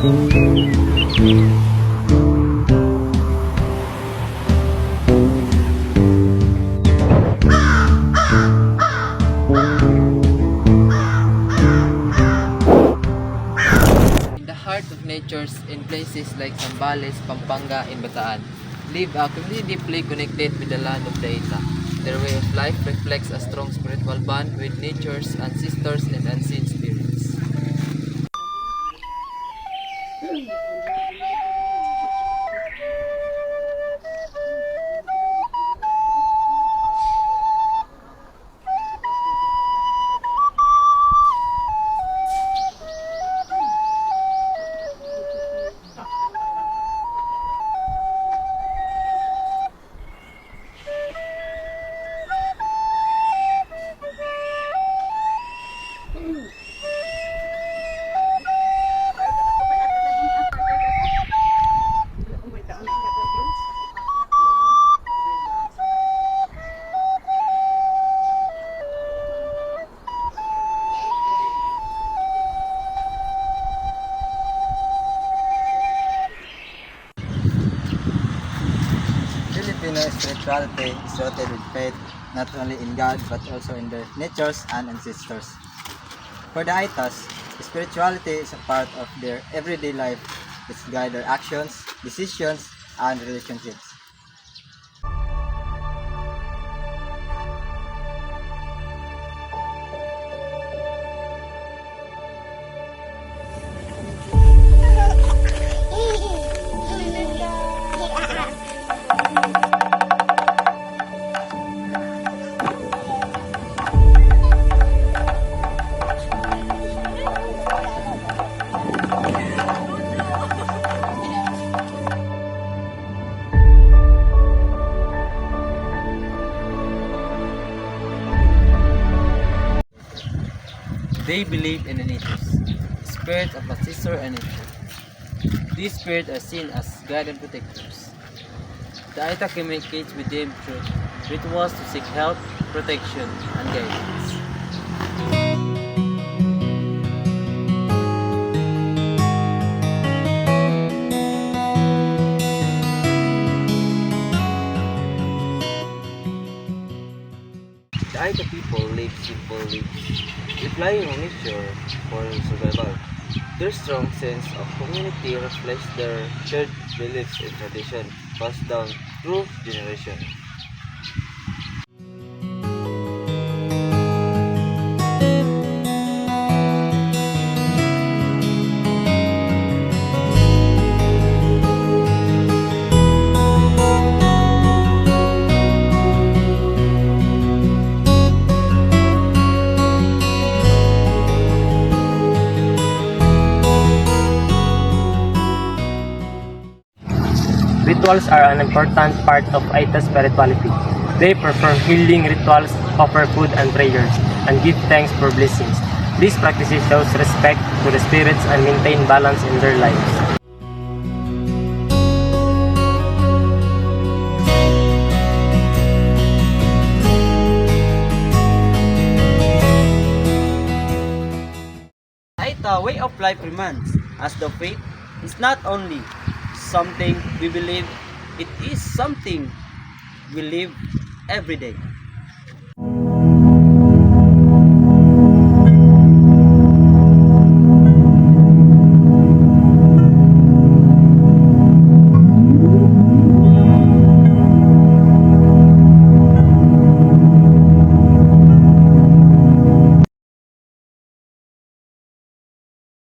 In the heart of natures, in places like Zambales, Pampanga, and Bataan, live a community deeply connected with the land of the Ita. Their way of life reflects a strong spiritual bond with nature's ancestors and unseen spirits. Filipino spirituality is rooted with faith not only in God but also in their natures and ancestors. For the Aitas, spirituality is a part of their everyday life which guide their actions, decisions, and relationships. They believe in the natures, spirit of ancestor and nature. These spirits are seen as guide and protectors. The Aita communicates with them through rituals to seek help, protection, and guidance. The Aita people live simple lives, relying on nature for survival. Their strong sense of community reflects their shared beliefs and tradition passed down through generations. Rituals are an important part of Aita spirituality. They perform healing rituals, offer food and prayers, and give thanks for blessings. These practices shows respect to the spirits and maintain balance in their lives. Aita way of life reminds us the faith is not only something we believe, it is something we live every day.